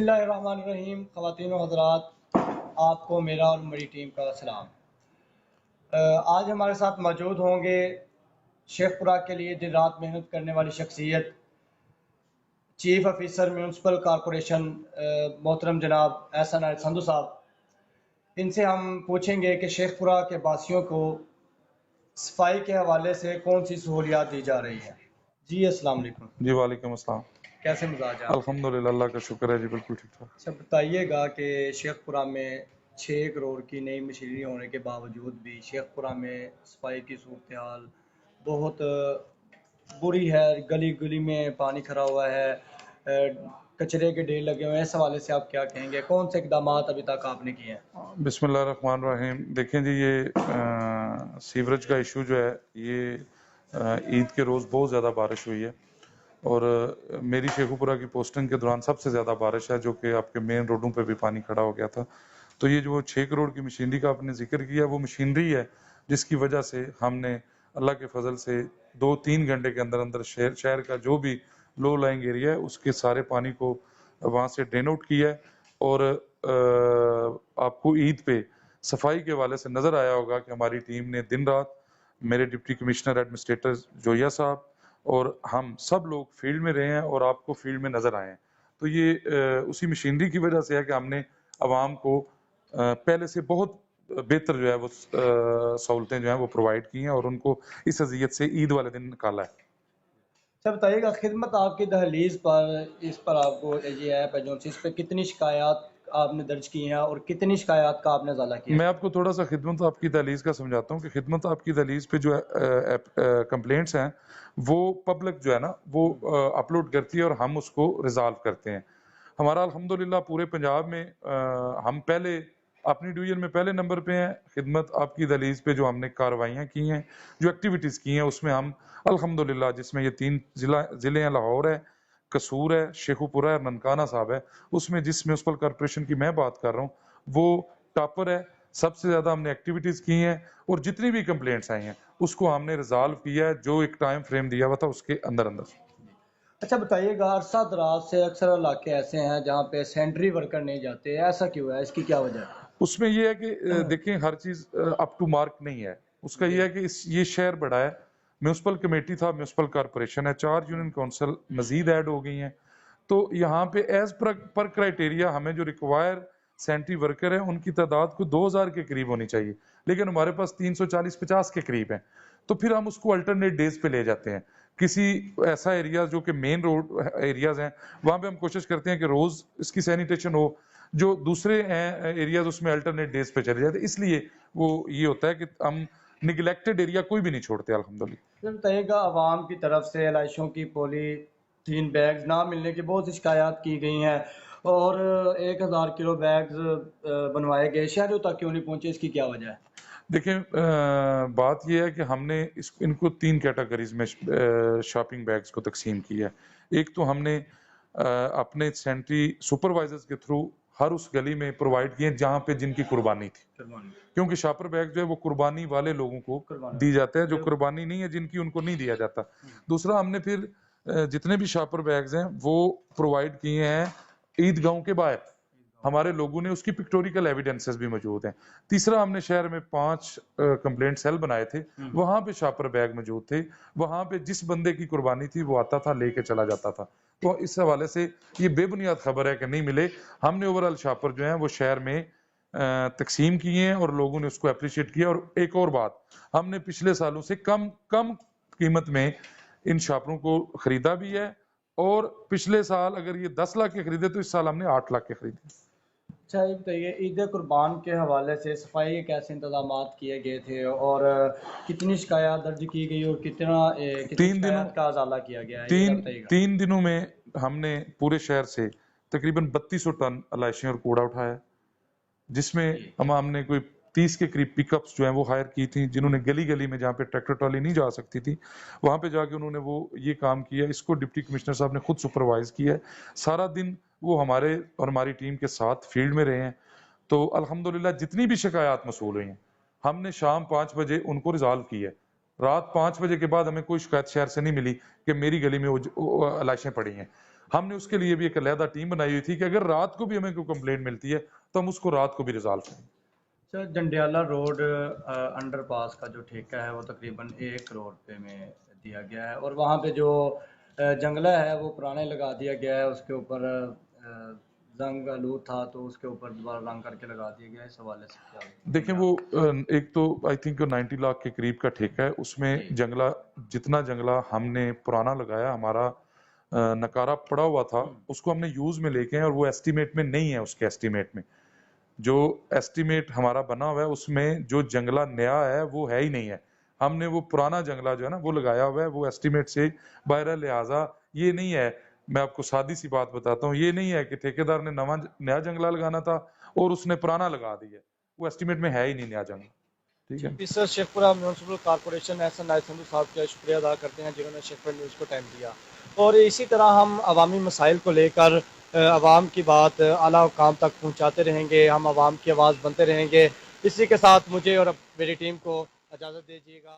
اللہ الرحمن الرحیم. خواتین و حضرات، آپ کو میرا اور میری ٹیم کا سلام. آج ہمارے ساتھ موجود ہوں گے شیخ پورہ کے لیے دن رات محنت کرنے والی شخصیت، چیف آفیسر میونسپل کارپوریشن محترم جناب احسن سندھو صاحب. ان سے ہم پوچھیں گے کہ شیخ پورہ کے باسیوں کو صفائی کے حوالے سے کون سی سہولیات دی جا رہی ہیں. جی السلام علیکم. جی وعلیکم السلام. کیسے مزاج ہیں؟ الحمدللہ اللہ کا شکر ہے جی، بالکل ٹھیک ٹھاک. اچھا بتائیے گا کہ شیخ پورہ میں 6 کروڑ کی نئی مشینری ہونے کے باوجود بھی شیخ پورہ میں صفائی کی صورتحال بہت بری ہے. گلی گلی میں پانی کھڑا ہوا ہے، کچرے کے ڈھیر لگے ہوئے ہیں. اس حوالے سے آپ کیا کہیں گے؟ کون سے اقدامات ابھی تک آپ نے کیے ہیں؟ بسم اللہ الرحمن الرحیم. دیکھیں جی، یہ سیوریج کا ایشو جو ہے، یہ عید کے روز بہت زیادہ بارش ہوئی ہے، اور میری شیخو پورہ کی پوسٹنگ کے دوران سب سے زیادہ بارش ہے، جو کہ آپ کے مین روڈوں پہ بھی پانی کھڑا ہو گیا تھا. تو یہ جو 6 کروڑ کی مشینری کا آپ نے ذکر کیا، وہ مشینری ہے جس کی وجہ سے ہم نے اللہ کے فضل سے 2-3 گھنٹے کے اندر اندر شہر کا جو بھی لو لائنگ ایریا ہے اس کے سارے پانی کو وہاں سے ڈرین آؤٹ کیا ہے. اور آپ کو عید پہ صفائی کے حوالے سے نظر آیا ہوگا کہ ہماری ٹیم نے دن رات، میرے ڈپٹی کمشنر ایڈمنسٹریٹر جویا صاحب اور ہم سب لوگ فیلڈ میں رہے ہیں اور آپ کو فیلڈ میں نظر آئے ہیں. تو یہ اسی مشینری کی وجہ سے ہے کہ ہم نے عوام کو پہلے سے بہت بہتر جو ہے وہ سہولتیں جو ہیں وہ پرووائڈ کی ہیں اور ان کو اس اذیت سے عید والے دن نکالا ہے. اچھا بتائیے گا، خدمت آپ کی دہلیز پر، اس پر آپ کو یہ ایپ ہے جو اس پہ کتنی شکایات آپ نے درج کی ہیں اور کتنی شکایات کا آپ نے ازالہ کیا؟ میں آپ کو تھوڑا سا خدمت آپ کی دہلیز کا سمجھاتا ہوں کہ خدمت آپ کی دہلیز پہ جو کمپلینٹس ہیں وہ پبلک جو ہے نا وہ اپلوڈ کرتی ہے اور ہم اس کو ریزالو کرتے ہیں. ہمارا الحمدللہ پورے پنجاب میں ہم پہلے اپنی ڈویژن میں پہلے نمبر پہ ہیں. خدمت آپ کی دہلیز پہ جو ہم نے کاروائیاں کی ہیں، جو ایکٹیویٹیز کی ہیں، اس میں ہم الحمدللہ، جس میں یہ 3 ضلع ہیں، لاہور ہے، قصور ہے، شیخو پورہ ہے اور ننکانہ صاحب ہے، اس میں جس میونسپل کارپوریشن کی میں بات کر رہا ہوں وہ ٹاپر ہے. سب سے زیادہ ہم نے ایکٹیویٹیز کی ہیں اور جتنی بھی کمپلینٹس آئی ہیں اس کو ہم نے ریزالو کیا ہے جو ایک ٹائم فریم دیا ہوا تھا اس کے اندر اندر. اچھا بتائیے گا، عرصہ دراز سے اکثر علاقے ایسے ہیں جہاں پہ سینٹری ورکر نہیں جاتے، ایسا کیوں ہے؟ اس کی کیا وجہ ہے؟ اس میں یہ ہے کہ دیکھیں ہر چیز اپ ٹو مارک نہیں ہے. اس کا یہ ہے کہ یہ شہر بڑا ہے، میونسپل کمیٹی تھا، میونسپل کارپوریشن ہے، 4 یونین کونسل مزید ایڈ ہو گئی ہیں. تو یہاں پہ ایز پر کرائٹیریا ہمیں جو ریکوائر سینٹری ورکر ہیں ان کی تعداد کو 2000 کے قریب ہونی چاہیے، لیکن ہمارے پاس 340-50 کے قریب ہیں. تو پھر ہم اس کو الٹرنیٹ ڈیز پہ لے جاتے ہیں. کسی ایسا ایریا جو کہ مین روڈ ایریاز ہیں وہاں پہ ہم کوشش کرتے ہیں کہ روز اس کی سینیٹیشن ہو، جو دوسرے ایریاز اس میں الٹرنیٹ ڈیز پہ چلے جاتے. اس لیے وہ یہ ہوتا ہے کہ ہم نگلیکٹڈ ایریا کوئی بھی نہیں چھوڑتے الحمدللہ. بتائیے گا، عوام کی طرف سے علائشوں کی پولی 3 بیگز نہ ملنے کی بہت سی شکایات کی گئی ہیں اور 1000 کلو بیگز بنوائے گئے، شہریوں تک کیوں نہیں پہنچے؟ اس کی کیا وجہ ہے؟ دیکھیں بات یہ ہے کہ ہم نے ان کو 3 کیٹیگریز میں شاپنگ بیگز کو تقسیم کیا ہے. ایک تو ہم نے اپنے سینٹری سپروائزرز کے تھرو ہر اس گلی میں پرووائڈ کیے جہاں پہ جن کی قربانی تھی، کیونکہ شاپر بیگ جو ہے وہ قربانی والے لوگوں کو دی جاتے ہیں، جو قربانی نہیں ہے جن کی ان کو نہیں دیا جاتا. دوسرا ہم نے پھر جتنے بھی شاپر بیگز ہیں وہ پرووائڈ کیے ہیں عیدگاہوں کے باہر، ہمارے لوگوں نے اس کی پکٹوریکل ایویڈنسز بھی موجود ہیں. تیسرا ہم نے شہر میں 5 کمپلینٹ سیل بنائے تھے، وہاں پہ شاپر بیگ موجود تھے، وہاں پہ جس بندے کی قربانی تھی وہ آتا تھا لے کے چلا جاتا تھا. تو اس حوالے سے یہ بے بنیاد خبر ہے کہ نہیں ملے. ہم نے اوورال شاپر جو ہیں وہ شہر میں تقسیم کیے ہیں اور لوگوں نے اس کو اپریشیٹ کیا. اور ایک اور بات، ہم نے پچھلے سالوں سے کم قیمت میں ان شاپروں کو خریدا بھی ہے، اور پچھلے سال اگر یہ 10 لاکھ کے خریدے تو اس سال ہم نے 8 لاکھ کے خریدے. اچھا یہ بتائیے، عید قربان کے حوالے سے صفائی کے کیسے انتظامات کیے گئے تھے اور کتنی شکایات درج کی گئی اور کتنی شکایات کا ازالہ کیا گیا ہے؟ یہ بتائیے گا. 3 دنوں میں ہم نے پورے شہر سے تقریباً 3200 ٹن علائشیں اور کوڑا اٹھایا، جس میں ہم نے کوئی 30 کے قریب پک اپس جو ہیں وہ ہائر کی تھیں، جنہوں نے گلی گلی میں جہاں پہ ٹریکٹر ٹرالی نہیں جا سکتی تھی وہاں پہ جا کے انہوں نے وہ یہ کام کیا. اس کو ڈپٹی کمشنر صاحب نے خود سپروائز کیا ہے. سارا دن وہ ہمارے اور ہماری ٹیم کے ساتھ فیلڈ میں رہے ہیں. تو الحمدللہ جتنی بھی شکایات موصول ہوئی ہیں ہم نے شام 5 بجے ان کو ریزالو کیا ہے. رات 5 بجے کے بعد ہمیں کوئی شکایت شہر سے نہیں ملی کہ میری گلی میں علائشیں پڑی ہیں. ہم نے اس کے لیے بھی ایک علیحدہ ٹیم بنائی ہوئی تھی کہ اگر رات کو بھی ہمیں کوئی کمپلینٹ ملتی ہے تو ہم اس کو رات کو بھی ریزالو کریں. سر جنڈیالہ روڈ انڈر پاس کا جو ٹھیکہ ہے وہ تقریباً 1 کروڑ روپے میں دیا گیا ہے، اور وہاں پہ جو جنگلہ ہے وہ پرانے لگا دیا گیا ہے، اس کے اوپر زنگ آلود تھا تو اس کے اوپر دوبارہ رنگ کر کے لگا دیا گیا ہے. اس حوالے سے کیا دیکھیں وہ ایک تو آئی تھنک 90 لاکھ کے قریب کا ٹھیکہ ہے، اس میں جنگلہ جتنا جنگلہ ہم نے پرانا لگایا، ہمارا نکارہ پڑا ہوا تھا، اس کو ہم نے یوز میں لے کے ہیں، اور وہ ایسٹیمیٹ میں نہیں ہے. اس کے ایسٹیمیٹ میں جو ایسٹیمیٹ ہمارا بنا ہوا ہے اس میں جو جنگلہ نیا ہے وہ ہے ہی نہیں ہے. ہم نے وہ پرانا جنگلہ جو ہے نا وہ لگایا ہوا ہے، وہ ایسٹیمیٹ سے باہر. لہٰذا یہ نہیں ہے، میں آپ کو سادی سی بات بتاتا ہوں، یہ نہیں ہے کہ ٹھیکیدار نے نیا جنگلہ لگانا تھا اور اس نے پرانا لگا دیا، وہ ایسٹیمیٹ میں ہے ہی نہیں نیا جنگلہ. ٹھیک ہے. سر شیخ پورہ میونسپل کارپوریشن احسن نائب سندھو صاحب کا شکریہ ادا کرتے ہیں جنہوں نے شیخ پورہ نیوز کو ٹائم دیا، اور اسی طرح ہم عوامی مسائل کو لے کر عوام کی بات اعلیٰ حکام تک پہنچاتے رہیں گے، ہم عوام کی آواز بنتے رہیں گے. اسی کے ساتھ مجھے اور میری ٹیم کو اجازت دیجیے گا.